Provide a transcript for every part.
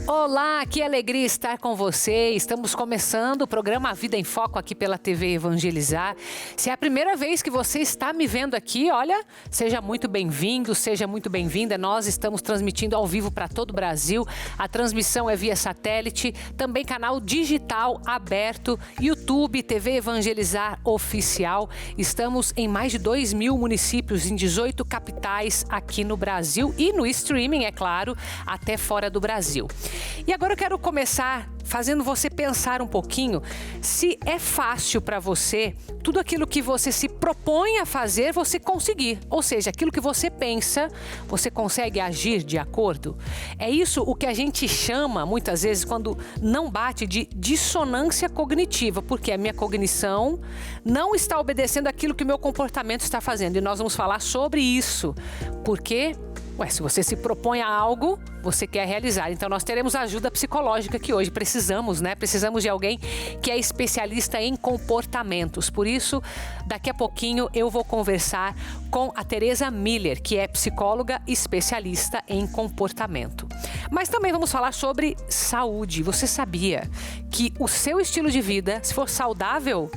Olá, que alegria estar com você. Estamos começando o programa Vida em Foco aqui pela TV Evangelizar. Se é a primeira vez que você está me vendo aqui, olha, seja muito bem-vindo, seja muito bem-vinda. Nós estamos transmitindo ao vivo para todo o Brasil. A transmissão é via satélite, também canal digital aberto, YouTube, TV Evangelizar Oficial. Estamos em mais de 2.000 municípios, em 18 capitais aqui no Brasil e no streaming, é claro, até fora do Brasil. E agora eu quero começar fazendo você pensar um pouquinho se é fácil para você tudo aquilo que você se propõe a fazer, você conseguir. Ou seja, aquilo que você pensa, você consegue agir de acordo? É isso o que a gente chama, muitas vezes, quando não bate, de dissonância cognitiva, porque a minha cognição não está obedecendo aquilo que o meu comportamento está fazendo. E nós vamos falar sobre isso, porque se você se propõe a algo, você quer realizar. Então nós teremos ajuda psicológica que hoje precisamos, né? Precisamos de alguém que é especialista em comportamentos. Por isso, daqui a pouquinho eu vou conversar com a Teresa Miller, que é psicóloga especialista em comportamento. Mas também vamos falar sobre saúde. Você sabia que o seu estilo de vida, se for saudável,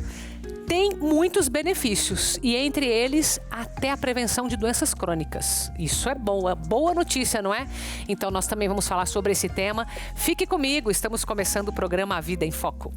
tem muitos benefícios e entre eles até a prevenção de doenças crônicas. Isso é boa notícia, não é? Então nós também vamos falar sobre esse tema. Fique comigo, estamos começando o programa A Vida em Foco.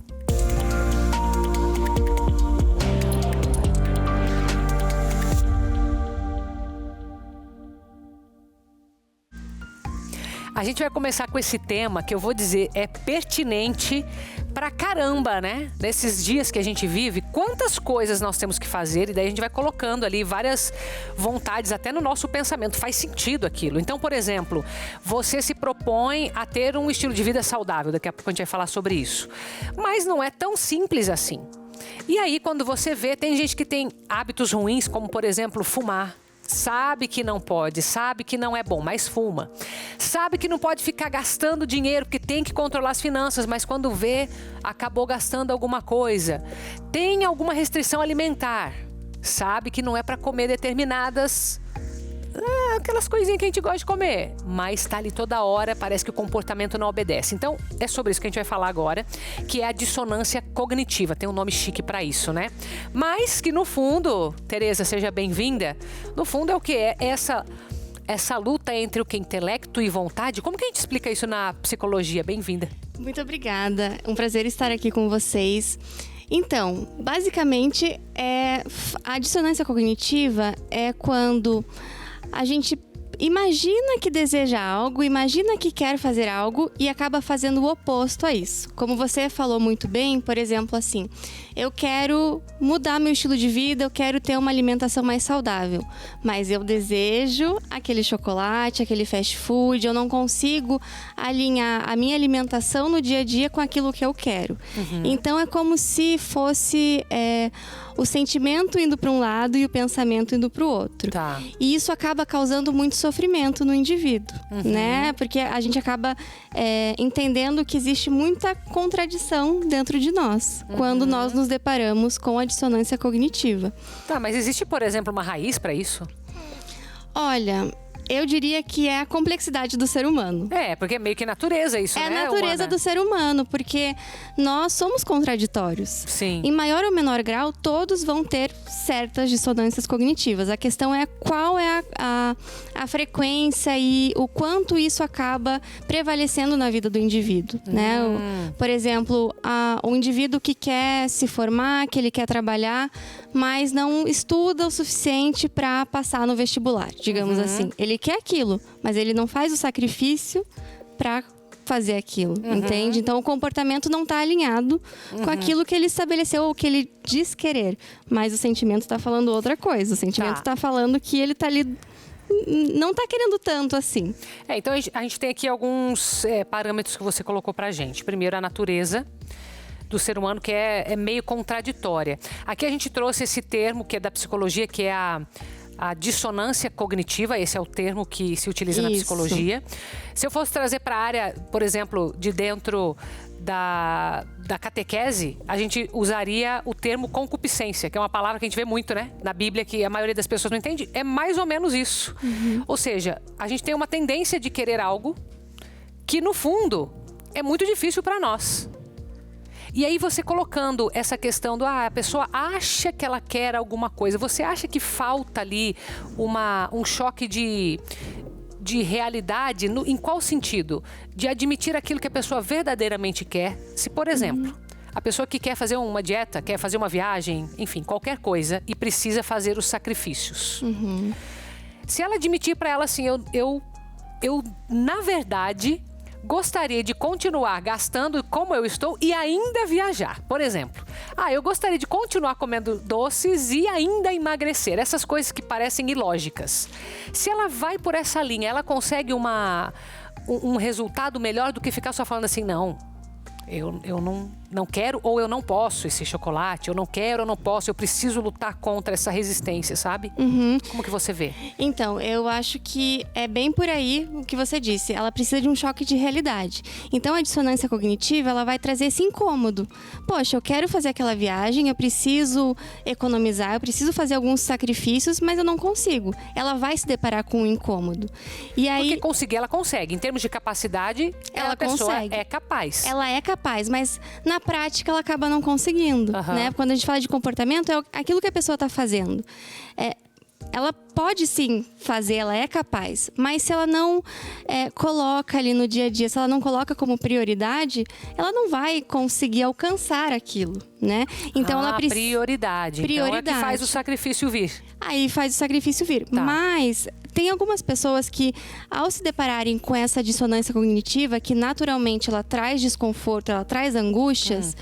A gente vai começar com esse tema que eu vou dizer é pertinente pra caramba, né? Nesses dias que a gente vive, quantas coisas nós temos que fazer e daí a gente vai colocando ali várias vontades até no nosso pensamento. Faz sentido aquilo. Então, por exemplo, você se propõe a ter um estilo de vida saudável. Daqui a pouco a gente vai falar sobre isso. Mas não é tão simples assim. E aí, quando você vê, tem gente que tem hábitos ruins, como, por exemplo, fumar. Sabe que não pode, sabe que não é bom, mas fuma. Sabe que não pode ficar gastando dinheiro porque tem que controlar as finanças, mas quando vê, acabou gastando alguma coisa. Tem alguma restrição alimentar. Sabe que não é para comer determinadas aquelas coisinhas que a gente gosta de comer, mas tá ali toda hora, parece que o comportamento não obedece. Então, é sobre isso que a gente vai falar agora, que é a dissonância cognitiva. Tem um nome chique pra isso, né? Mas que no fundo, Teresa, seja bem-vinda, no fundo é o que? É essa luta entre o que é intelecto e vontade. Como que a gente explica isso na psicologia? Bem-vinda. Muito obrigada. Um prazer estar aqui com vocês. Então, basicamente, a dissonância cognitiva é quando a gente imagina que deseja algo, imagina que quer fazer algo e acaba fazendo o oposto a isso. Como você falou muito bem, por exemplo, assim, eu quero mudar meu estilo de vida, eu quero ter uma alimentação mais saudável, mas eu desejo aquele chocolate, aquele fast food, eu não consigo alinhar a minha alimentação no dia a dia com aquilo que eu quero. Então é como se fosse o sentimento indo para um lado e o pensamento indo para o outro. Tá. E isso acaba causando muito sofrimento no indivíduo, né? Porque a gente acaba entendendo que existe muita contradição dentro de nós, quando nós nos deparamos com a dissonância cognitiva. Tá, mas existe, por exemplo, uma raiz para isso? Olha, eu diria que é a complexidade do ser humano. Porque é meio que natureza isso, né? É a natureza humana. do ser humano, porque nós somos contraditórios. Sim. Em maior ou menor grau, todos vão ter certas dissonâncias cognitivas. A questão é qual é a frequência e o quanto isso acaba prevalecendo na vida do indivíduo, né? Por exemplo, o indivíduo que quer se formar, que ele quer trabalhar, mas não estuda o suficiente para passar no vestibular, digamos assim. Ele quer aquilo, mas ele não faz o sacrifício para fazer aquilo, entende? Então o comportamento não está alinhado com aquilo que ele estabeleceu ou que ele diz querer, mas o sentimento está falando outra coisa. O sentimento está falando que ele está ali, não está querendo tanto assim. Então a gente tem aqui alguns parâmetros que você colocou pra gente. Primeiro, a natureza do ser humano, que é meio contraditória. Aqui a gente trouxe esse termo que é da psicologia, que é a dissonância cognitiva. Esse é o termo que se utiliza na psicologia. Se eu fosse trazer para a área, por exemplo, de dentro da catequese, a gente usaria o termo concupiscência, que é uma palavra que a gente vê muito, né, na Bíblia, que a maioria das pessoas não entende. É mais ou menos isso. Ou seja, a gente tem uma tendência de querer algo que, no fundo, é muito difícil para nós. E aí você colocando essa questão do a pessoa acha que ela quer alguma coisa, você acha que falta ali um choque de realidade, em qual sentido? De admitir aquilo que a pessoa verdadeiramente quer. Se, por exemplo, a pessoa que quer fazer uma dieta, quer fazer uma viagem, enfim, qualquer coisa, e precisa fazer os sacrifícios. Se ela admitir para ela assim, eu na verdade gostaria de continuar gastando como eu estou e ainda viajar. Por exemplo, eu gostaria de continuar comendo doces e ainda emagrecer. Essas coisas que parecem ilógicas. Se ela vai por essa linha, ela consegue um resultado melhor do que ficar só falando assim, não, eu não quero ou eu não posso esse chocolate, eu não quero, eu não posso, eu preciso lutar contra essa resistência, sabe? Como que você vê? Então, eu acho que é bem por aí o que você disse. Ela precisa de um choque de realidade. Então, a dissonância cognitiva, ela vai trazer esse incômodo. Poxa, eu quero fazer aquela viagem, eu preciso economizar, eu preciso fazer alguns sacrifícios, mas eu não consigo. Ela vai se deparar com um incômodo. E aí, porque conseguir, ela consegue. Em termos de capacidade, ela a pessoa consegue. é capaz. Ela é capaz, mas na prática ela acaba não conseguindo, né? Quando a gente fala de comportamento, é aquilo que a pessoa está fazendo. Ela pode sim fazer, ela é capaz, mas se ela não coloca ali no dia a dia, se ela não coloca como prioridade, ela não vai conseguir alcançar aquilo, né? Então ela precisa. Prioridade. Então é que faz o sacrifício vir. Aí faz o sacrifício vir. Tá. Mas tem algumas pessoas que, ao se depararem com essa dissonância cognitiva, que naturalmente ela traz desconforto, ela traz angústias,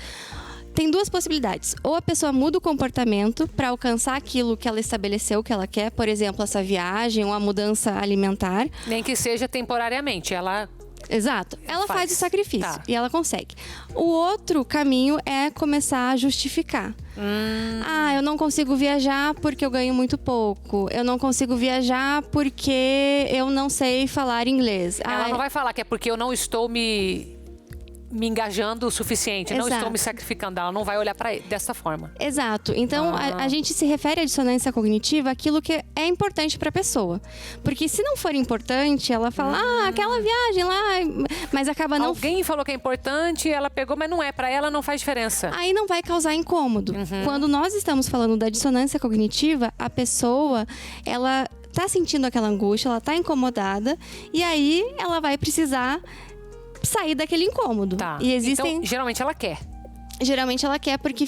tem duas possibilidades. Ou a pessoa muda o comportamento para alcançar aquilo que ela estabeleceu, que ela quer, por exemplo, essa viagem ou a mudança alimentar. Nem que seja temporariamente, ela... Exato. Ela faz o sacrifício e ela consegue. O outro caminho é começar a justificar. Eu não consigo viajar porque eu ganho muito pouco. Eu não consigo viajar porque eu não sei falar inglês. Ela não vai falar que é porque eu não estou me engajando o suficiente, não estou me sacrificando. Ela não vai olhar dessa forma. Exato. Então, a gente se refere à dissonância cognitiva àquilo que é importante para a pessoa. Porque se não for importante, ela fala, aquela viagem lá, mas acaba não... Alguém falou que é importante, ela pegou, mas não é. Para ela não faz diferença. Aí não vai causar incômodo. Quando nós estamos falando da dissonância cognitiva, a pessoa, ela tá sentindo aquela angústia, ela tá incomodada, e aí ela vai precisar sair daquele incômodo. Tá. E existem... Então, geralmente ela quer. Geralmente ela quer porque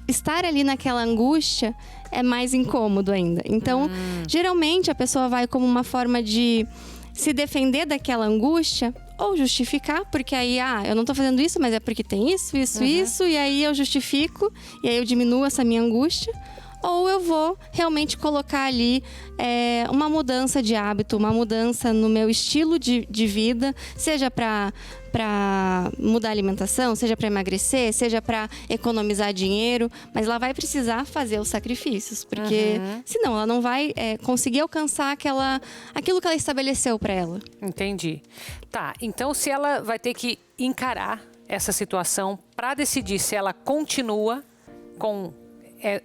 estar ali naquela angústia é mais incômodo ainda. Então, geralmente a pessoa vai como uma forma de se defender daquela angústia ou justificar, porque aí, eu não tô fazendo isso, mas é porque tem isso, e aí eu justifico, e aí eu diminuo essa minha angústia. Ou eu vou realmente colocar ali uma mudança de hábito, uma mudança no meu estilo de vida, seja para mudar a alimentação, seja para emagrecer, seja para economizar dinheiro, mas ela vai precisar fazer os sacrifícios, porque senão ela não vai conseguir alcançar aquilo que ela estabeleceu para ela. Entendi. Tá, então se ela vai ter que encarar essa situação para decidir se ela continua com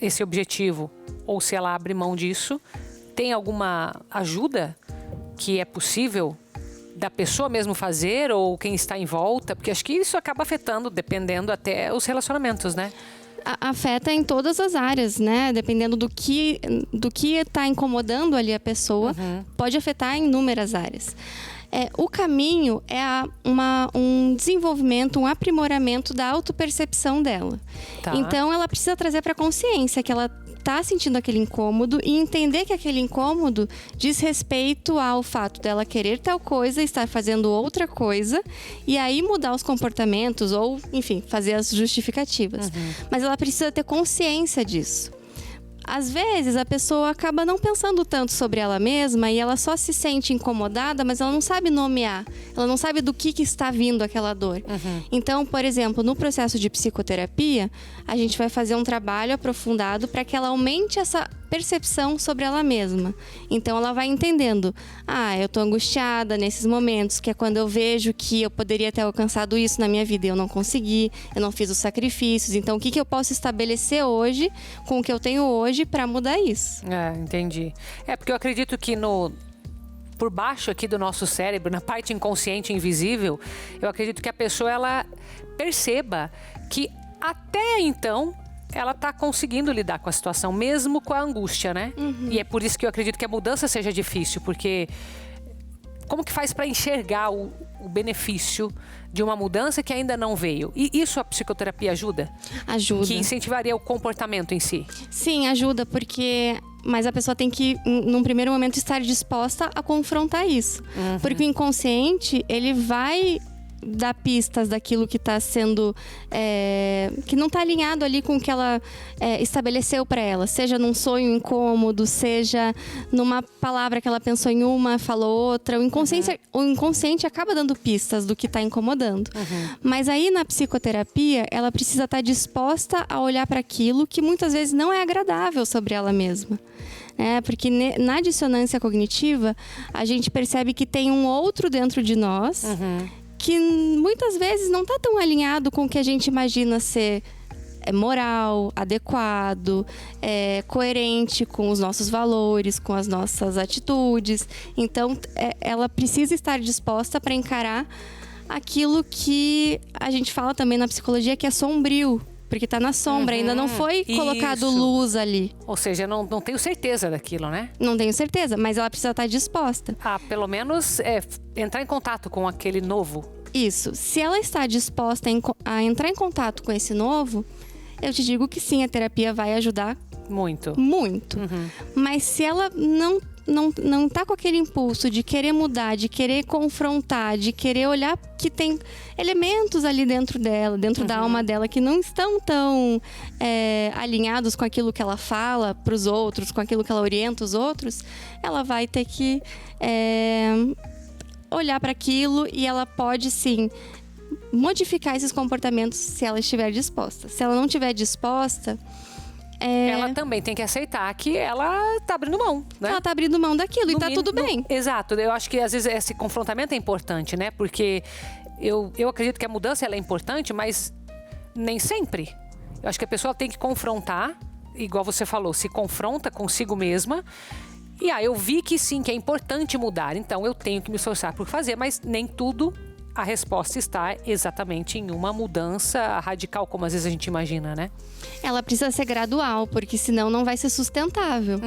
esse objetivo ou se ela abre mão disso, tem alguma ajuda que é possível da pessoa mesmo fazer ou quem está em volta? Porque acho que isso acaba afetando, dependendo até os relacionamentos, né? Afeta em todas as áreas, né? Dependendo do que está incomodando ali a pessoa, pode afetar em inúmeras áreas. O caminho é um desenvolvimento, um aprimoramento da autopercepção dela. Tá. Então, ela precisa trazer para a consciência que ela está sentindo aquele incômodo e entender que aquele incômodo diz respeito ao fato dela querer tal coisa, estar fazendo outra coisa, e aí mudar os comportamentos ou, enfim, fazer as justificativas. Mas ela precisa ter consciência disso. Às vezes, a pessoa acaba não pensando tanto sobre ela mesma e ela só se sente incomodada, mas ela não sabe nomear. Ela não sabe do que está vindo aquela dor. Então, por exemplo, no processo de psicoterapia, a gente vai fazer um trabalho aprofundado para que ela aumente essa percepção sobre ela mesma. Então, ela vai entendendo. Eu tô angustiada nesses momentos, que é quando eu vejo que eu poderia ter alcançado isso na minha vida e eu não consegui, eu não fiz os sacrifícios. Então, o que eu posso estabelecer hoje, com o que eu tenho hoje, para mudar isso? Entendi. Porque eu acredito que por baixo aqui do nosso cérebro, na parte inconsciente invisível, eu acredito que a pessoa ela perceba que até então ela está conseguindo lidar com a situação, mesmo com a angústia, né? E é por isso que eu acredito que a mudança seja difícil, porque como que faz para enxergar o benefício de uma mudança que ainda não veio? E isso a psicoterapia ajuda? Ajuda. Que incentivaria o comportamento em si? Sim, ajuda, mas a pessoa tem que, num primeiro momento, estar disposta a confrontar isso. Porque o inconsciente, ele vai dar pistas daquilo que está sendo... que não está alinhado ali com o que ela estabeleceu para ela. Seja num sonho incômodo, seja numa palavra que ela pensou em uma, falou outra. O inconsciente acaba dando pistas do que está incomodando. Mas aí, na psicoterapia, ela precisa estar disposta a olhar para aquilo que muitas vezes não é agradável sobre ela mesma. Porque na dissonância cognitiva, a gente percebe que tem um outro dentro de nós... que muitas vezes não está tão alinhado com o que a gente imagina ser moral, adequado, coerente com os nossos valores, com as nossas atitudes. Então, ela precisa estar disposta para encarar aquilo que a gente fala também na psicologia que é sombrio. Porque está na sombra, ainda não foi colocado luz ali. Ou seja, não tenho certeza daquilo, né? Não tenho certeza, mas ela precisa estar disposta. Pelo menos entrar em contato com aquele novo. Isso. Se ela está disposta a entrar em contato com esse novo, eu te digo que sim, a terapia vai ajudar. Muito. Muito. Mas se ela não tá com aquele impulso de querer mudar, de querer confrontar, de querer olhar que tem elementos ali dentro dela, dentro da alma dela, que não estão tão alinhados com aquilo que ela fala para os outros, com aquilo que ela orienta os outros, ela vai ter que olhar para aquilo e ela pode, sim, modificar esses comportamentos se ela estiver disposta. Se ela não estiver disposta... Ela também tem que aceitar que ela tá abrindo mão, né? Ela tá abrindo mão daquilo e tá tudo bem. Exato. Eu acho que às vezes esse confrontamento é importante, né? Porque eu acredito que a mudança ela é importante, mas nem sempre. Eu acho que a pessoa tem que confrontar, igual você falou, se confronta consigo mesma. E eu vi que sim, que é importante mudar, então eu tenho que me esforçar por fazer, mas nem tudo a resposta está exatamente em uma mudança radical, como às vezes a gente imagina, né? Ela precisa ser gradual, porque senão não vai ser sustentável.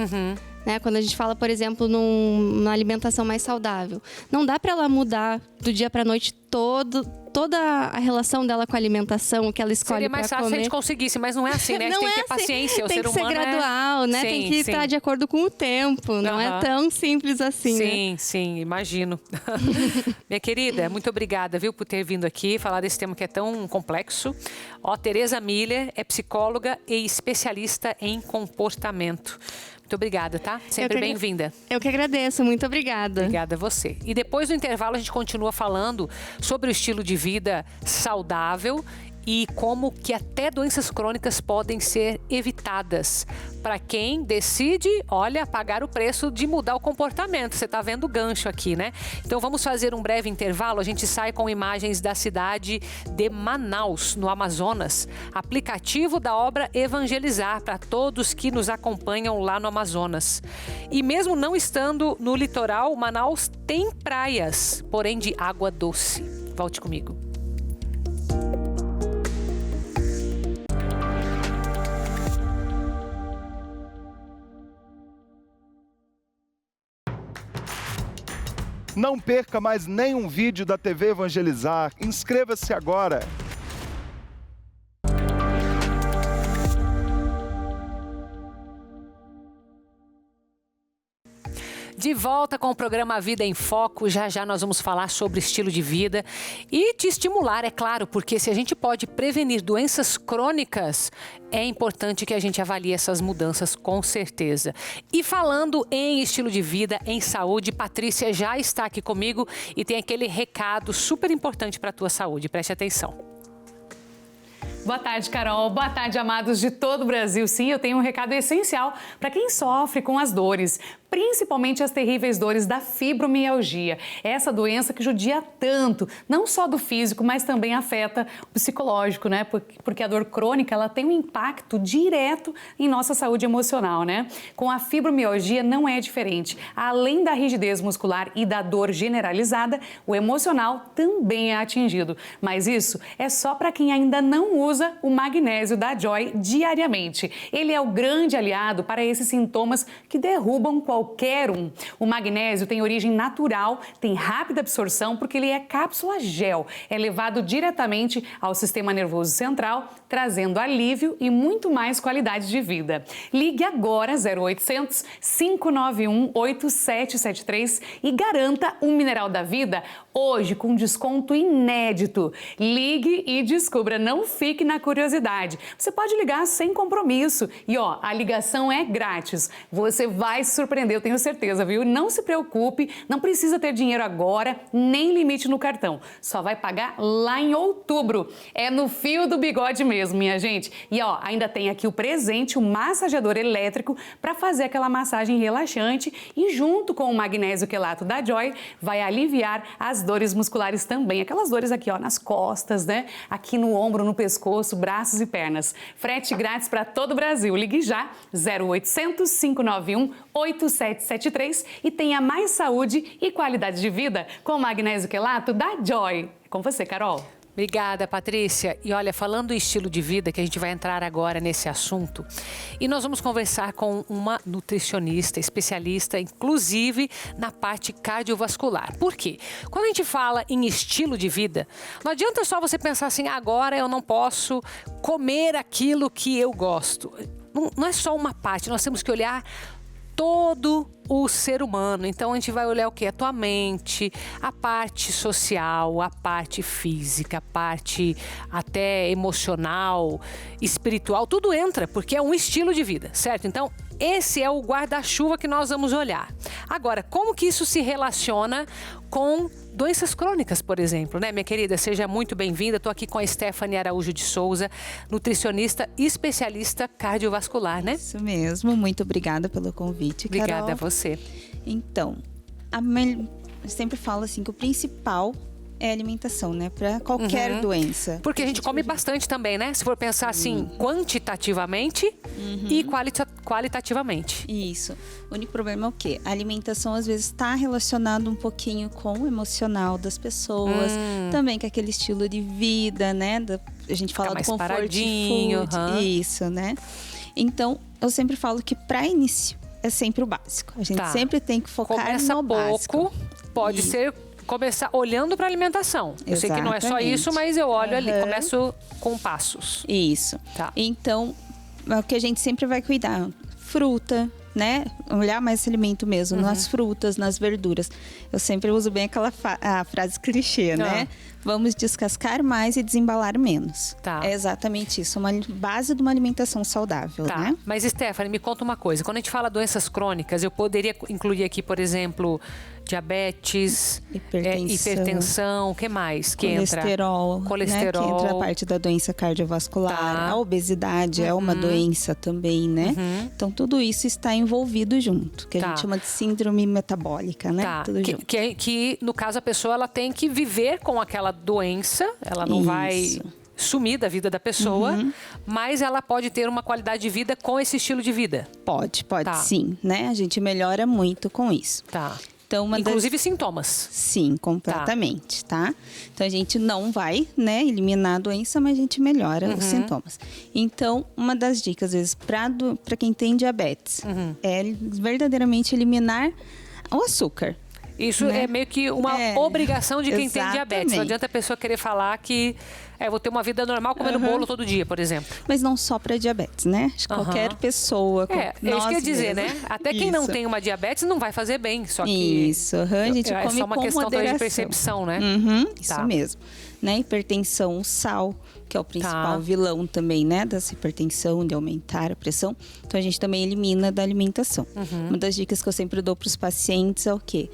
Quando a gente fala, por exemplo, numa alimentação mais saudável, não dá para ela mudar do dia para a noite toda a relação dela com a alimentação, o que ela escolhe para comer. Seria mais fácil se a gente conseguisse, mas não é assim, né? A gente tem que ter paciência, o ser humano tem que ser gradual, né? Sim, tem que estar de acordo com o tempo, não é tão simples assim, Sim, né? sim, imagino. Minha querida, muito obrigada, viu, por ter vindo aqui falar desse tema que é tão complexo. Tereza Miller é psicóloga e especialista em comportamento. Muito obrigada, tá? Sempre bem-vinda. Eu que agradeço, muito obrigada. Obrigada a você. E depois do intervalo a gente continua falando sobre o estilo de vida saudável e como que até doenças crônicas podem ser evitadas para quem decide, pagar o preço de mudar o comportamento. Você está vendo o gancho aqui, né? Então vamos fazer um breve intervalo. A gente sai com imagens da cidade de Manaus, no Amazonas. Aplicativo da obra Evangelizar para todos que nos acompanham lá no Amazonas. E mesmo não estando no litoral, Manaus tem praias, porém de água doce. Volte comigo. Não perca mais nenhum vídeo da TV Evangelizar. Inscreva-se agora. De volta com o programa Vida em Foco. Já nós vamos falar sobre estilo de vida e te estimular, é claro, porque se a gente pode prevenir doenças crônicas, é importante que a gente avalie essas mudanças com certeza. E falando em estilo de vida, em saúde, Patrícia já está aqui comigo e tem aquele recado super importante para a tua saúde. Preste atenção. Boa tarde, Carol. Boa tarde, amados de todo o Brasil. Sim, eu tenho um recado essencial para quem sofre com as dores, principalmente as terríveis dores da fibromialgia. Essa doença que judia tanto, não só do físico, mas também afeta o psicológico, né? Porque a dor crônica, ela tem um impacto direto em nossa saúde emocional, né? Com a fibromialgia não é diferente. Além da rigidez muscular e da dor generalizada, o emocional também é atingido. Mas isso é só para quem ainda não usa o magnésio da Joy diariamente. Ele é o grande aliado para esses sintomas que derrubam qualquer um. O magnésio tem origem natural, tem rápida absorção porque ele é cápsula gel. É levado diretamente ao sistema nervoso central, trazendo alívio e muito mais qualidade de vida. Ligue agora 0800 591 8773 e garanta um Mineral da Vida hoje com desconto inédito. Ligue e descubra, não fique na curiosidade. Você pode ligar sem compromisso e a ligação é grátis. Você vai se surpreender, eu tenho certeza, viu? Não se preocupe, não precisa ter dinheiro agora, nem limite no cartão. Só vai pagar lá em outubro. É no fio do bigode mesmo, minha gente. E ainda tem aqui o presente, o massageador elétrico para fazer aquela massagem relaxante e junto com o magnésio quelato da Joy vai aliviar as dores musculares também. Aquelas dores aqui, nas costas, né? Aqui no ombro, no pescoço, braços e pernas. Frete grátis para todo o Brasil. Ligue já 0800 591 8773 e tenha mais saúde e qualidade de vida com o magnésio quelato da Joy. É com você, Carol. Obrigada, Patrícia. E olha, falando do estilo de vida, que a gente vai entrar agora nesse assunto, e nós vamos conversar com uma nutricionista, especialista, inclusive na parte cardiovascular. Por quê? Quando a gente fala em estilo de vida, não adianta só você pensar assim, agora eu não posso comer aquilo que eu gosto. Não é só uma parte, nós temos que olhar todo o ser humano. Então a gente vai olhar o que? A tua mente, a parte social, a parte física, a parte até emocional, espiritual, tudo entra, porque é um estilo de vida, certo? Então esse é o guarda-chuva que nós vamos olhar. Agora, como que isso se relaciona com doenças crônicas, por exemplo, né, minha querida? Seja muito bem-vinda. Estou aqui com a Stephanie Araújo de Souza, nutricionista e especialista cardiovascular, né? Isso mesmo. Muito obrigada pelo convite, Carol. Obrigada a você. Então, eu sempre falo assim que o principal é a alimentação, né? Para qualquer doença. Porque a gente come bastante também, né? Se for pensar assim, quantitativamente e qualitativamente. Isso. O único problema é o quê? A alimentação, às vezes, está relacionada um pouquinho com o emocional das pessoas. Também com aquele estilo de vida, né? A gente fala do comfort food. Isso, né? Então, eu sempre falo que para início é sempre o básico. A gente sempre tem que focar no básico. Pode ser começar olhando para a alimentação. Eu sei que não é só isso, mas eu olho ali, começo com passos. Isso. Tá. Então, é o que a gente sempre vai cuidar. Fruta, né? Olhar mais esse alimento mesmo, nas frutas, nas verduras. Eu sempre uso bem aquela frase clichê, né? Vamos descascar mais e desembalar menos. Tá. É exatamente isso, uma base de uma alimentação saudável, né? Mas, Stephanie, me conta uma coisa. Quando a gente fala doenças crônicas, eu poderia incluir aqui, por exemplo, diabetes, hipertensão, o que mais que colesterol, entra? Colesterol. Né? Que entra a parte da doença cardiovascular. A obesidade é uma doença também, né? Então, tudo isso está envolvido junto, que a gente chama de síndrome metabólica, né? Tudo junto. Que, no caso, a pessoa ela tem que viver com aquela doença, ela não vai sumir da vida da pessoa, mas ela pode ter uma qualidade de vida com esse estilo de vida. Pode sim, né? A gente melhora muito com isso. Então, inclusive sintomas. Sim, completamente, tá? Então, a gente não vai, né, eliminar a doença, mas a gente melhora os sintomas. Então, uma das dicas, às vezes, para quem tem diabetes, é verdadeiramente eliminar o açúcar. Isso é meio que uma obrigação de quem tem diabetes. Não adianta a pessoa querer falar que vou ter uma vida normal comendo bolo todo dia, por exemplo. Mas não só para diabetes, né? Qualquer pessoa. É isso que eu ia dizer, né? Até quem não tem uma diabetes não vai fazer bem. Só que a gente come só uma questão de percepção, né? Isso mesmo. Né? Hipertensão, sal, que é o principal vilão também, né? Dessa hipertensão, de aumentar a pressão. Então, a gente também elimina da alimentação. Uma das dicas que eu sempre dou para os pacientes é o quê?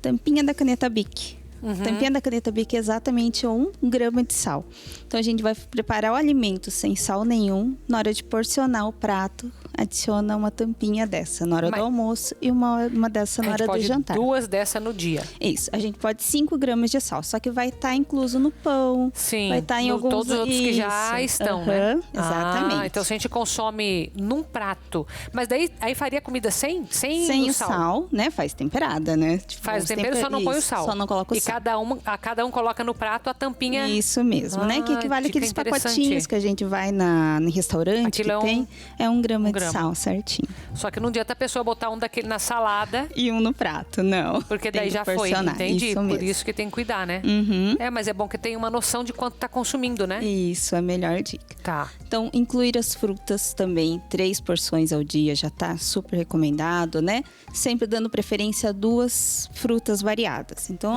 Tampinha da caneta Bic. Tampinha da caneta Bic é exatamente 1 grama de sal. Então, a gente vai preparar o alimento sem sal nenhum. Na hora de porcionar o prato, adiciona uma tampinha dessa na hora do almoço e uma dessa na hora do jantar. 2 dessa no dia. Isso, a gente pode 5 gramas de sal, só que vai estar incluso no pão. Sim, vai estar em alguns... todos os outros que já estão, né? Exatamente. Então se a gente consome num prato, mas daí aí faria comida sem o sal, né? Faz temperada, né? Tipo, faz o tempero, só não põe o sal. Só não coloca o sal. E cada um coloca no prato a tampinha. Isso mesmo, né? Que equivale àqueles pacotinhos que a gente vai no restaurante, que tem 1 grama de sal, certinho. Só que não adianta a pessoa botar um daquele na salada e um no prato, não. Porque daí já foi, entendi. Por isso que tem que cuidar, né? Mas é bom que tenha uma noção de quanto tá consumindo, né? Isso, é a melhor dica. Tá. Então, incluir as frutas também, 3 porções ao dia já tá super recomendado, né? Sempre dando preferência a 2 frutas variadas. Então,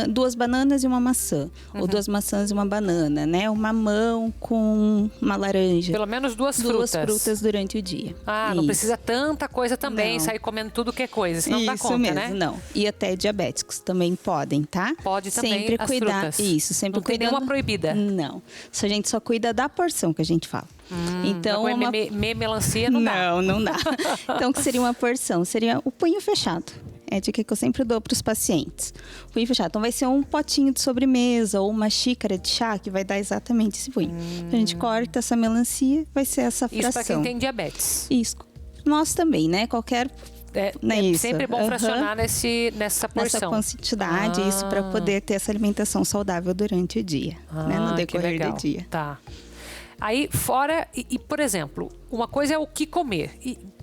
2 bananas e uma maçã. Ou 2 maçãs e uma banana, né? Um mamão com uma laranja. Pelo menos 2 frutas. 2 frutas durante o dia. Não precisa tanta coisa também, sair comendo tudo que é coisa, senão não dá conta, mesmo, né? Não. E até diabéticos também podem, tá? Pode também, sempre as cuidar. frutas. Isso, sempre não tem nenhuma proibida. Não. A gente só cuida da porção que a gente fala. Então, melancia não dá. Não dá. Então, o que seria uma porção? Seria o punho fechado. É a dica que eu sempre dou para os pacientes. Punho fechado. Então, vai ser um potinho de sobremesa ou uma xícara de chá que vai dar exatamente esse punho. A gente corta essa melancia, vai ser essa fração. Isso para quem tem diabetes. Isso. Nós também, né? Qualquer... É sempre bom fracionar nessa porção. Nessa quantidade, isso para poder ter essa alimentação saudável durante o dia, né? No decorrer do dia. Tá. Aí, fora... por exemplo, uma coisa é o que comer.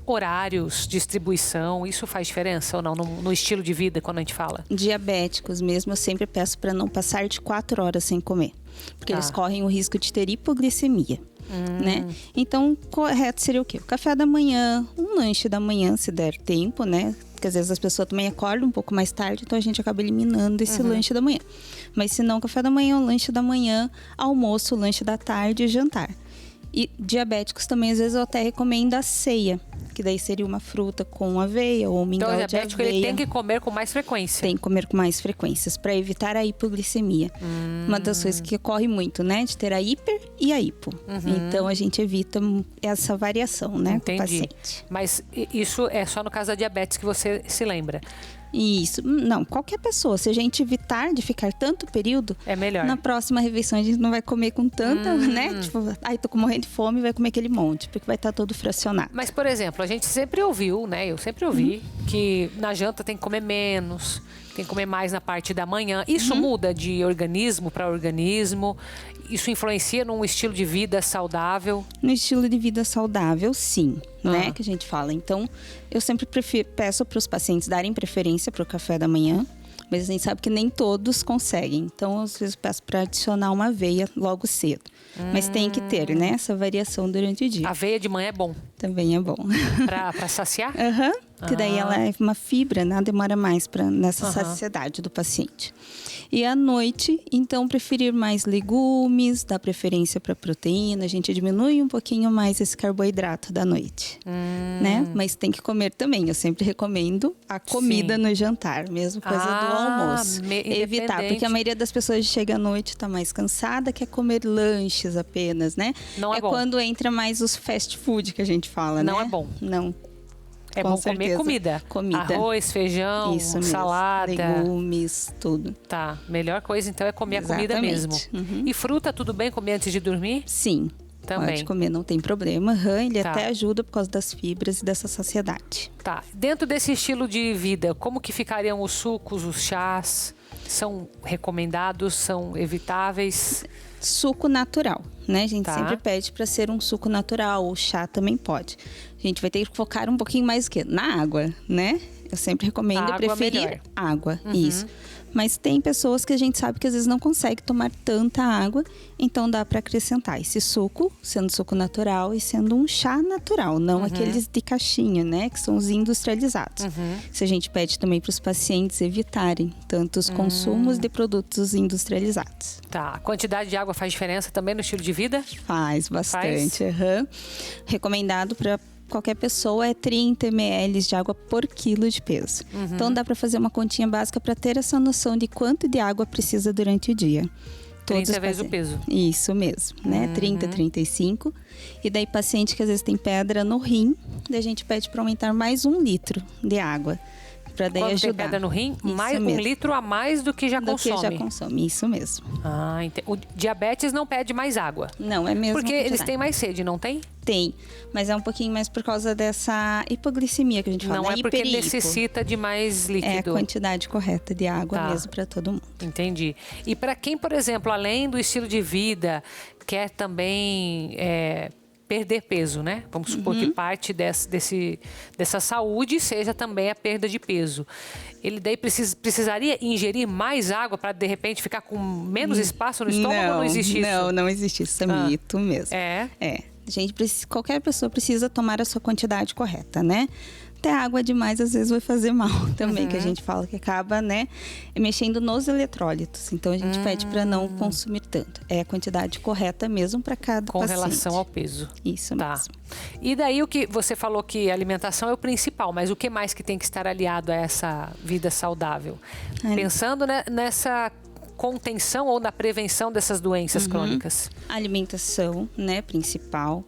Horários, distribuição, isso faz diferença ou não no estilo de vida quando a gente fala? Diabéticos mesmo, eu sempre peço para não passar de 4 horas sem comer. Porque eles correm o risco de ter hipoglicemia. Né? Então, correto seria o quê? O café da manhã, um lanche da manhã, se der tempo, né? Porque às vezes as pessoas também acordam um pouco mais tarde, então a gente acaba eliminando esse lanche da manhã. Mas se não, café da manhã, o lanche da manhã, almoço, lanche da tarde e jantar. E diabéticos também, às vezes eu até recomendo a ceia, que daí seria uma fruta com aveia ou mingau de aveia. Então o diabético ele tem que comer com mais frequência. Tem que comer com mais frequências, para evitar a hipoglicemia. Uma das coisas que ocorre muito, né? De ter a hiper e a hipo. Então a gente evita essa variação, né? Entendi. Com o paciente. Mas isso é só no caso da diabetes que você se lembra? Isso. Não, qualquer pessoa. Se a gente evitar de ficar tanto período... É melhor. Na próxima refeição a gente não vai comer com tanta, né? Tipo, tô morrendo de fome e vai comer aquele monte. Porque vai estar todo fracionado. Mas, por exemplo, a gente sempre ouviu, né? Eu sempre ouvi que na janta tem que comer menos, tem que comer mais na parte da manhã. Isso muda de organismo para organismo? Isso influencia num estilo de vida saudável? No estilo de vida saudável, sim. Né, que a gente fala. Então, eu sempre peço para os pacientes darem preferência para o café da manhã, mas a gente sabe que nem todos conseguem. Então, às vezes, eu peço para adicionar uma aveia logo cedo. Mas tem que ter, né, essa variação durante o dia. Aveia de manhã é bom? Também é bom. Para saciar? Que daí ela é uma fibra, né? Demora mais nessa saciedade do paciente. E à noite, então, preferir mais legumes, dar preferência para proteína. A gente diminui um pouquinho mais esse carboidrato da noite, né? Mas tem que comer também. Eu sempre recomendo a comida no jantar, mesmo coisa do almoço. Evitar, porque a maioria das pessoas chega à noite, tá mais cansada, quer comer lanches apenas, né? Não é bom. Quando entra mais os fast food que a gente fala, né? Não é bom. Não. É bom comer comida. Arroz, feijão, salada. Legumes, tudo. Tá. Melhor coisa, então, é comer a comida mesmo. E fruta, tudo bem comer antes de dormir? Sim. Também. Pode comer, não tem problema. Ele até ajuda por causa das fibras e dessa saciedade. Tá. Dentro desse estilo de vida, como que ficariam os sucos, os chás? São recomendados? São evitáveis? Suco natural, né? A gente sempre pede para ser um suco natural. O chá também pode. A gente vai ter que focar um pouquinho mais na água, né? Eu sempre recomendo preferir água. Isso. Mas tem pessoas que a gente sabe que às vezes não consegue tomar tanta água, então dá para acrescentar esse suco, sendo suco natural e sendo um chá natural, não aqueles de caixinha, né, que são os industrializados. Se a gente pede também para os pacientes evitarem tantos consumos de produtos industrializados. Tá. A quantidade de água faz diferença também no estilo de vida? Faz bastante. Recomendado para qualquer pessoa é 30 ml de água por quilo de peso. Então dá para fazer uma continha básica para ter essa noção de quanto de água precisa durante o dia. 30 vezes o peso. Isso mesmo, né? 30, 35. E daí paciente que às vezes tem pedra no rim, daí a gente pede para aumentar mais 1 litro de água. Pra daí Quando ajudar. tem pedra no rim, mais mesmo. 1 litro a mais do que já consome. Do que já consome, isso mesmo. O diabetes não pede mais água. Não, é mesmo. Porque eles têm mais sede, não tem? Tem, mas é um pouquinho mais por causa dessa hipoglicemia que a gente fala. Não é porque hiperipo. necessita de mais líquido. É a quantidade correta de água Tá. mesmo para todo mundo. Entendi. E para quem, por exemplo, além do estilo de vida, quer também perder peso, né? Vamos supor que parte dessa saúde seja também a perda de peso. Ele daí precisaria ingerir mais água para, de repente, ficar com menos espaço no estômago ou não existe isso? Não existe isso. É mito mesmo. É? Qualquer pessoa precisa tomar a sua quantidade correta, né? Até água demais às vezes vai fazer mal também, que a gente fala que acaba, né, mexendo nos eletrólitos. Então a gente pede para não consumir tanto. É a quantidade correta mesmo para cada paciente. Com relação ao peso. Isso mesmo. E daí o que você falou que a alimentação é o principal, mas o que mais que tem que estar aliado a essa vida saudável? Pensando nessa contenção ou na prevenção dessas doenças crônicas. Alimentação, né, principal.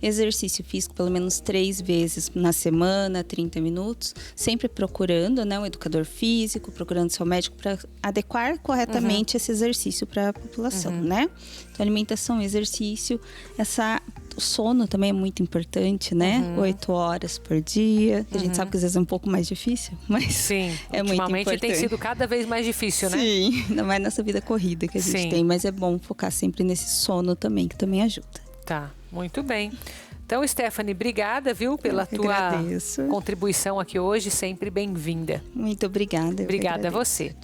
Exercício físico pelo menos 3 vezes na semana, 30 minutos. Sempre procurando, né, um educador físico, procurando seu médico para adequar corretamente esse exercício para a população, né? Então, alimentação, exercício, o sono também é muito importante, né? 8 horas por dia. A gente sabe que às vezes é um pouco mais difícil, mas sim, é muito importante. Ultimamente tem sido cada vez mais difícil, né? Sim, ainda mais nessa vida corrida que a gente tem. Mas é bom focar sempre nesse sono também, que também ajuda. Tá, muito bem. Então, Stephanie, obrigada, viu, pela tua contribuição aqui hoje. Sempre bem-vinda. Muito obrigada. Obrigada a você.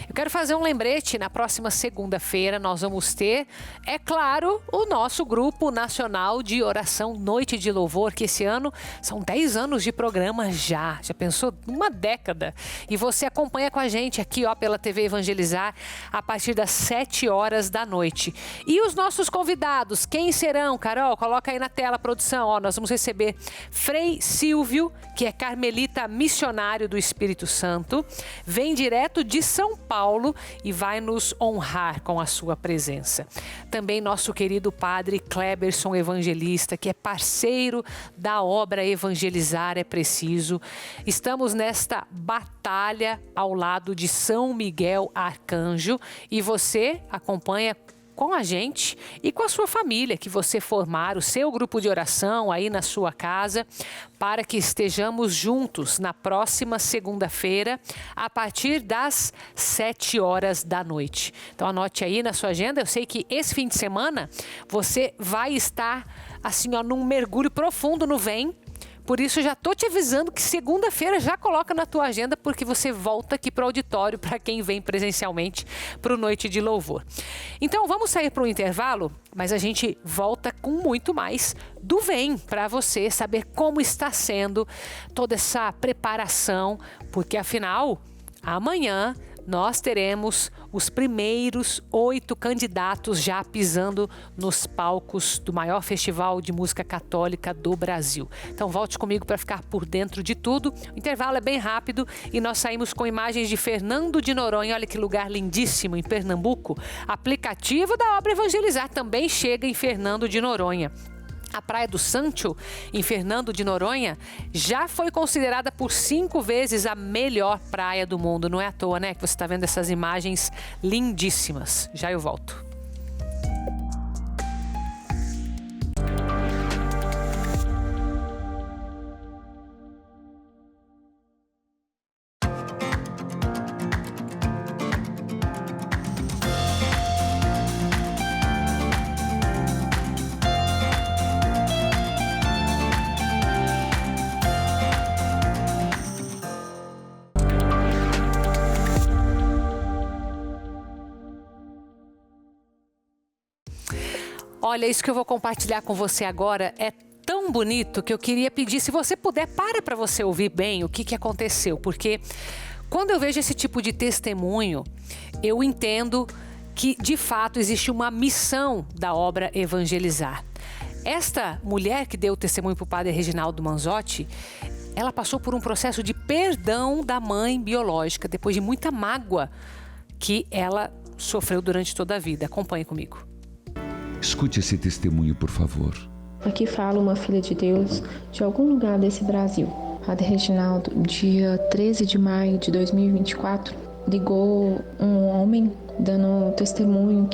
Eu quero fazer um lembrete, na próxima segunda-feira nós vamos ter, é claro, o nosso grupo nacional de oração Noite de Louvor, que esse ano são 10 anos de programa já pensou? Uma década. E você acompanha com a gente aqui, ó, pela TV Evangelizar, a partir das 7 horas da noite. E os nossos convidados, quem serão, Carol? Coloca aí na tela, produção, ó, nós vamos receber Frei Silvio, que é carmelita missionário do Espírito Santo, vem direto de São Paulo e vai nos honrar com a sua presença. Também nosso querido padre Kleberson Evangelista, que é parceiro da obra Evangelizar é Preciso. Estamos nesta batalha ao lado de São Miguel Arcanjo e você acompanha com a gente e com a sua família, que você formar o seu grupo de oração aí na sua casa, para que estejamos juntos na próxima segunda-feira, a partir das 7 horas da noite. Então anote aí na sua agenda, eu sei que esse fim de semana você vai estar assim, ó, num mergulho profundo no Vem. Por isso, já tô te avisando que segunda-feira já coloca na tua agenda, porque você volta aqui para o auditório, para quem vem presencialmente para o Noite de Louvor. Então, vamos sair para um intervalo, mas a gente volta com muito mais do Vem, para você saber como está sendo toda essa preparação, porque afinal, amanhã nós teremos os primeiros 8 candidatos já pisando nos palcos do maior festival de música católica do Brasil. Então volte comigo para ficar por dentro de tudo. O intervalo é bem rápido e nós saímos com imagens de Fernando de Noronha. Olha que lugar lindíssimo em Pernambuco. Aplicativo da obra Evangelizar também chega em Fernando de Noronha. A Praia do Sancho, em Fernando de Noronha, já foi considerada por 5 vezes a melhor praia do mundo. Não é à toa, né, que você está vendo essas imagens lindíssimas. Já eu volto. Olha, isso que eu vou compartilhar com você agora é tão bonito que eu queria pedir, se você puder, para você ouvir bem o que aconteceu. Porque quando eu vejo esse tipo de testemunho, eu entendo que, de fato, existe uma missão da obra Evangelizar. Esta mulher que deu o testemunho para o padre Reginaldo Manzotti, ela passou por um processo de perdão da mãe biológica, depois de muita mágoa que ela sofreu durante toda a vida. Acompanhe comigo. Escute esse testemunho, por favor. Aqui fala uma filha de Deus de algum lugar desse Brasil. Padre Reginaldo, dia 13 de maio de 2024, ligou um homem dando testemunho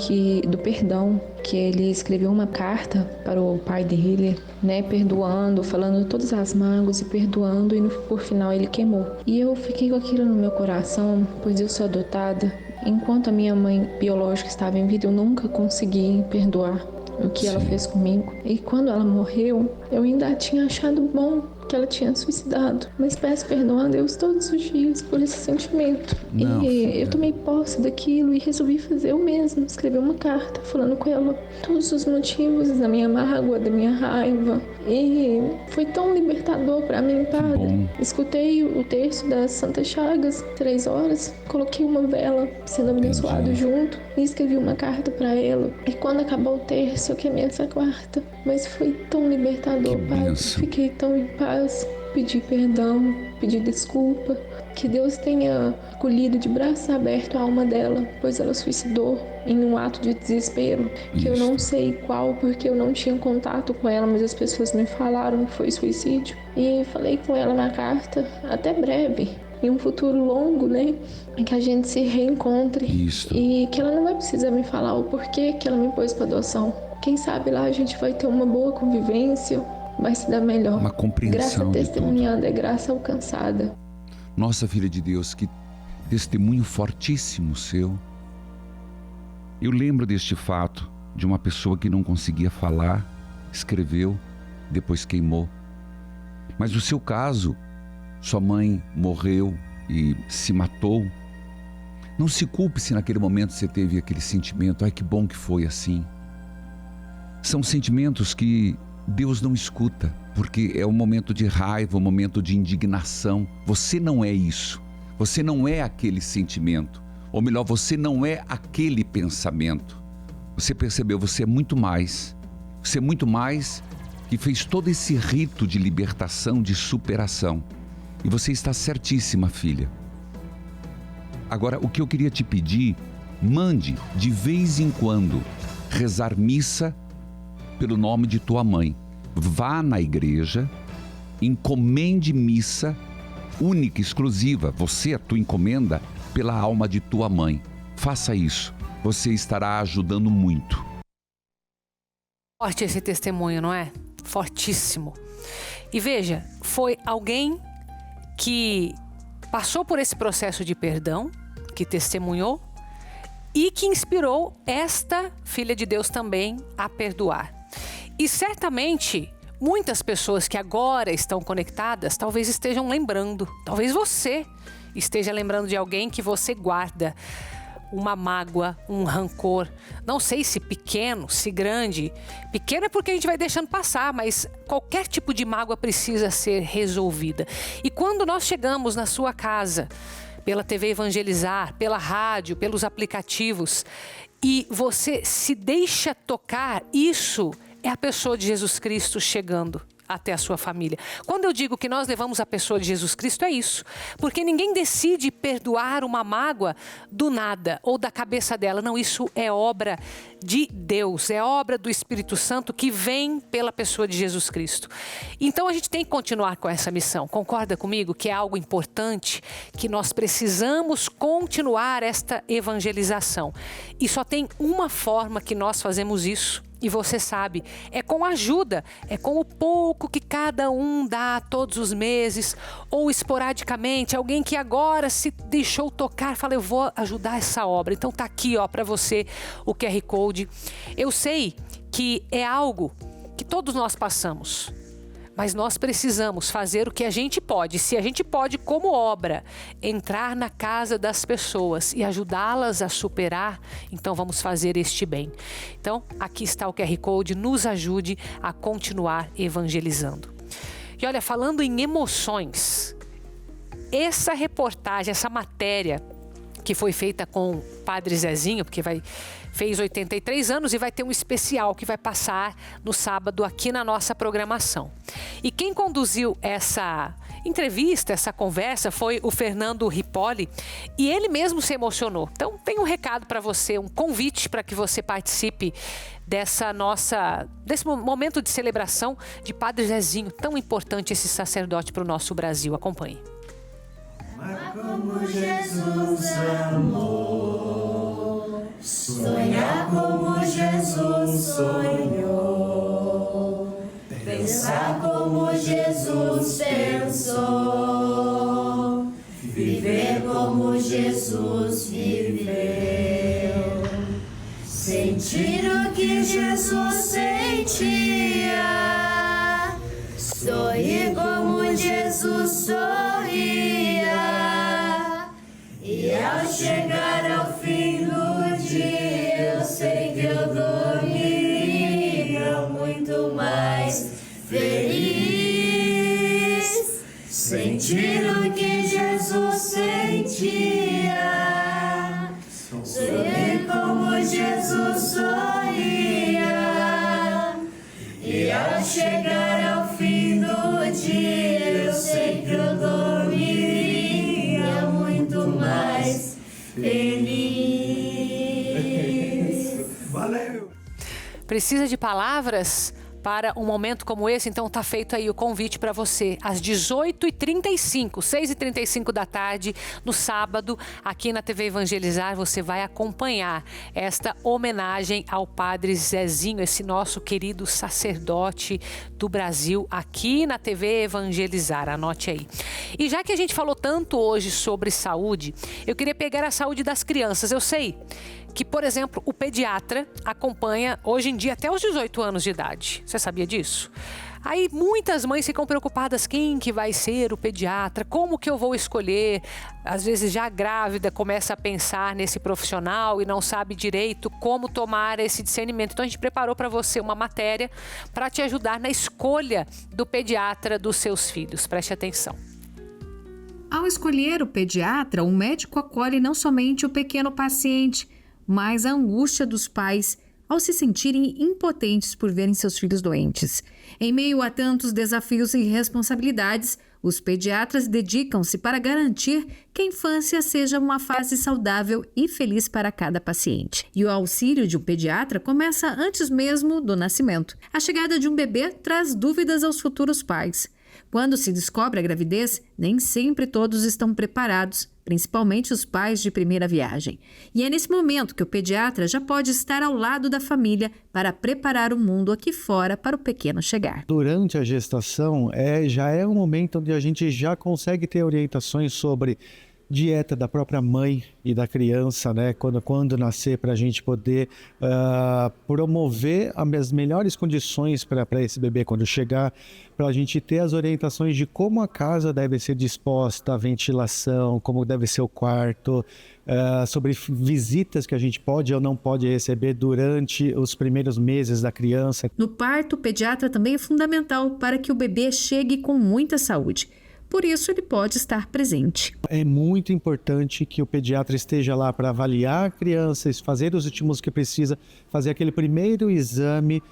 do perdão, que ele escreveu uma carta para o pai dele, perdoando, falando todas as mágoas e perdoando, e por final ele queimou. E eu fiquei com aquilo no meu coração, pois eu sou adotada. Enquanto a minha mãe biológica estava em vida, eu nunca consegui perdoar o que ela fez comigo. E quando ela morreu, eu ainda tinha achado bom que ela tinha suicidado. Mas peço perdão a Deus todos os dias por esse sentimento. Eu tomei posse daquilo e resolvi fazer eu mesma. Escrever uma carta falando com ela todos os motivos da minha mágoa, da minha raiva. E foi tão libertador para mim, Padre. Escutei o terço das Santas Chagas, 3 horas. Coloquei uma vela sendo abençoado junto e escrevi uma carta para ela. E quando acabou o terço, eu queimei essa carta. Mas foi tão libertador, Padre. Fiquei tão em paz. Pedi perdão, pedi desculpa. Que Deus tenha acolhido de braço aberto a alma dela, pois ela suicidou em um ato de desespero, que eu não sei qual, porque eu não tinha contato com ela, mas as pessoas me falaram que foi suicídio. E falei com ela na carta, até breve, em um futuro longo, em que a gente se reencontre. E que ela não vai precisar me falar o porquê que ela me pôs para adoção. Quem sabe lá a gente vai ter uma boa convivência, vai se dar melhor. Uma compreensão. Graça testemunhada é graça alcançada. Nossa, filha de Deus, que testemunho fortíssimo seu. Eu lembro deste fato de uma pessoa que não conseguia falar, escreveu, depois queimou. Mas o seu caso, sua mãe morreu e se matou. Não se culpe se naquele momento você teve aquele sentimento, ai que bom que foi assim. São sentimentos que Deus não escuta, porque é um momento de raiva, um momento de indignação. Você não é isso, você não é aquele sentimento, ou melhor, você não é aquele pensamento. Você percebeu, você é muito mais. Você é muito mais que fez todo esse rito de libertação, de superação. E você está certíssima, filha. Agora, o que eu queria te pedir, mande de vez em quando rezar missa pelo nome de tua mãe. Vá na igreja, encomende missa única, exclusiva, você, a tua encomenda, pela alma de tua mãe. Faça isso, você estará ajudando muito. Forte esse testemunho, não é? Fortíssimo. E veja, foi alguém que passou por esse processo de perdão, que testemunhou e que inspirou esta filha de Deus também a perdoar. E certamente muitas pessoas que agora estão conectadas talvez estejam lembrando, talvez você esteja lembrando de alguém que você guarda uma mágoa, um rancor, não sei se pequeno, se grande. Pequeno é porque a gente vai deixando passar, mas qualquer tipo de mágoa precisa ser resolvida. E quando nós chegamos na sua casa, pela TV Evangelizar, pela rádio, pelos aplicativos, e você se deixa tocar, isso é a pessoa de Jesus Cristo chegando até a sua família. Quando eu digo que nós levamos a pessoa de Jesus Cristo, é isso. Porque ninguém decide perdoar uma mágoa do nada ou da cabeça dela. Não, isso é obra de Deus, é obra do Espírito Santo que vem pela pessoa de Jesus Cristo. Então a gente tem que continuar com essa missão. Concorda comigo que é algo importante, que nós precisamos continuar esta evangelização. E só tem uma forma que nós fazemos isso. E você sabe, é com ajuda, é com o pouco que cada um dá todos os meses, ou esporadicamente, alguém que agora se deixou tocar, fala, eu vou ajudar essa obra. Então tá aqui, ó, para você o QR Code. Eu sei que é algo que todos nós passamos, mas nós precisamos fazer o que a gente pode. Se a gente pode, como obra, entrar na casa das pessoas e ajudá-las a superar, então vamos fazer este bem. Então, aqui está o QR Code, nos ajude a continuar evangelizando. E olha, falando em emoções, essa reportagem, essa matéria que foi feita com o Padre Zezinho, porque fez 83 anos e vai ter um especial que vai passar no sábado aqui na nossa programação. E quem conduziu essa entrevista, essa conversa, foi o Fernando Ripoli, e ele mesmo se emocionou. Então tem um recado para você, um convite para que você participe desse momento de celebração de Padre Zezinho, tão importante esse sacerdote para o nosso Brasil. Acompanhe. Amar como Jesus amou, sonhar como Jesus sonhou, pensar como Jesus pensou, viver como Jesus viveu, sentir o que Jesus sentia, sorrir como Jesus sorria. E ao chegar ao fim do dia, eu sei que eu dormiria muito mais feliz. Sentir o que Jesus sentia, sorrir como Jesus sorria. E ao chegar ao fim do dia, eu sei que eu dormiria muito mais feliz. Valeu! Precisa de palavras para um momento como esse? Então tá feito aí o convite para você. Às 18h35, 6h35 da tarde, no sábado, aqui na TV Evangelizar, você vai acompanhar esta homenagem ao Padre Zezinho, esse nosso querido sacerdote do Brasil, aqui na TV Evangelizar. Anote aí. E já que a gente falou tanto hoje sobre saúde, eu queria pegar a saúde das crianças. Eu sei que, por exemplo, o pediatra acompanha hoje em dia até os 18 anos de idade. Você sabia disso? Aí muitas mães ficam preocupadas, quem que vai ser o pediatra? Como que eu vou escolher? Às vezes já grávida começa a pensar nesse profissional e não sabe direito como tomar esse discernimento. Então a gente preparou para você uma matéria para te ajudar na escolha do pediatra dos seus filhos. Preste atenção. Ao escolher o pediatra, o médico acolhe não somente o pequeno paciente, mas a angústia dos pais ao se sentirem impotentes por verem seus filhos doentes. Em meio a tantos desafios e responsabilidades, os pediatras dedicam-se para garantir que a infância seja uma fase saudável e feliz para cada paciente. E o auxílio de um pediatra começa antes mesmo do nascimento. A chegada de um bebê traz dúvidas aos futuros pais. Quando se descobre a gravidez, nem sempre todos estão preparados, principalmente os pais de primeira viagem. E é nesse momento que o pediatra já pode estar ao lado da família para preparar o mundo aqui fora para o pequeno chegar. Durante a gestação, já é um momento onde a gente já consegue ter orientações sobre dieta da própria mãe e da criança, né? Quando nascer, para a gente poder promover as melhores condições para esse bebê quando chegar, para a gente ter as orientações de como a casa deve ser disposta, a ventilação, como deve ser o quarto, sobre visitas que a gente pode ou não pode receber durante os primeiros meses da criança. No parto, o pediatra também é fundamental para que o bebê chegue com muita saúde. Por isso, ele pode estar presente. É muito importante que o pediatra esteja lá para avaliar a criança, fazer os estímulos que precisa, fazer aquele primeiro exame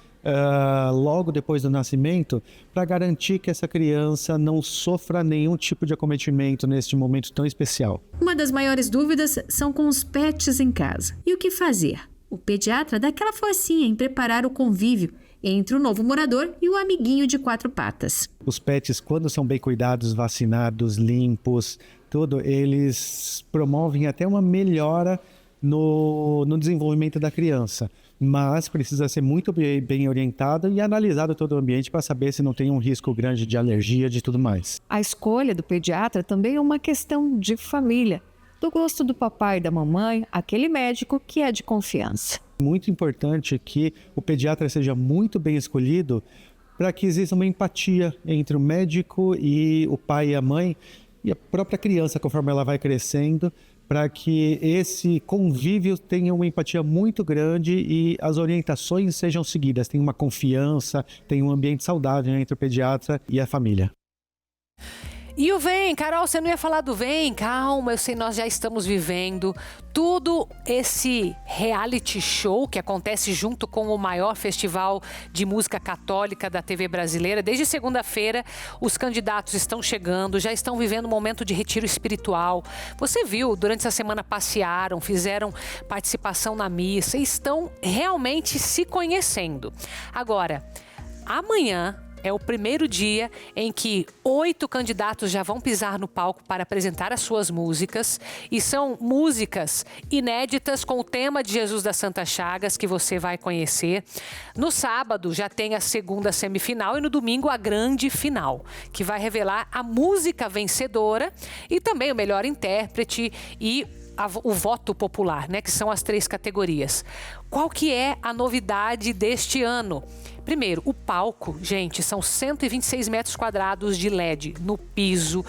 logo depois do nascimento, para garantir que essa criança não sofra nenhum tipo de acometimento neste momento tão especial. Uma das maiores dúvidas são com os pets em casa. E o que fazer? O pediatra dá aquela forcinha em preparar o convívio entre o novo morador e o amiguinho de quatro patas. Os pets, quando são bem cuidados, vacinados, limpos, eles promovem até uma melhora no desenvolvimento da criança. Mas precisa ser muito bem orientado e analisado todo o ambiente para saber se não tem um risco grande de alergia, de tudo mais. A escolha do pediatra também é uma questão de família, do gosto do papai e da mamãe, aquele médico que é de confiança. Muito importante que o pediatra seja muito bem escolhido para que exista uma empatia entre o médico e o pai e a mãe e a própria criança conforme ela vai crescendo, para que esse convívio tenha uma empatia muito grande e as orientações sejam seguidas, tenha uma confiança, tenha um ambiente saudável entre o pediatra e a família. E o Vem, Carol, você não ia falar do Vem? Calma, eu sei, nós já estamos vivendo tudo esse reality show que acontece junto com o maior festival de música católica da TV brasileira. Desde segunda-feira, os candidatos estão chegando, já estão vivendo um momento de retiro espiritual. Você viu, durante essa semana passearam, fizeram participação na missa e estão realmente se conhecendo. Agora, amanhã é o primeiro dia em que 8 candidatos já vão pisar no palco para apresentar as suas músicas. E são músicas inéditas com o tema de Jesus das Santas Chagas, que você vai conhecer. No sábado já tem a segunda semifinal e no domingo a grande final, que vai revelar a música vencedora e também o melhor intérprete e o voto popular, né? Que são as 3 categorias. Qual que é a novidade deste ano? Primeiro, o palco, gente, são 126 metros quadrados de LED no piso,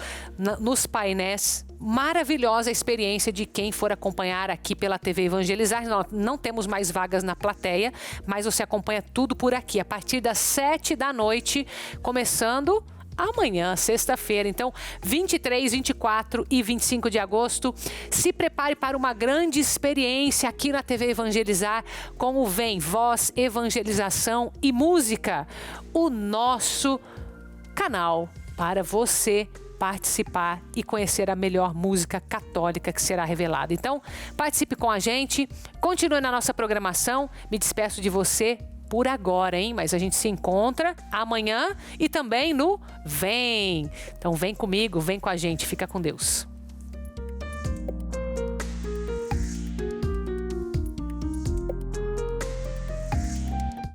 nos painéis. Maravilhosa experiência de quem for acompanhar aqui pela TV Evangelizar. Nós não temos mais vagas na plateia, mas você acompanha tudo por aqui, a partir das 7 da noite, começando amanhã, sexta-feira. Então, 23, 24 e 25 de agosto, se prepare para uma grande experiência aqui na TV Evangelizar com o Vem, Voz, Evangelização e Música, o nosso canal para você participar e conhecer a melhor música católica que será revelada. Então, participe com a gente, continue na nossa programação. Me despeço de você por agora, hein? Mas a gente se encontra amanhã e também no Vem. Então vem comigo, vem com a gente. Fica com Deus.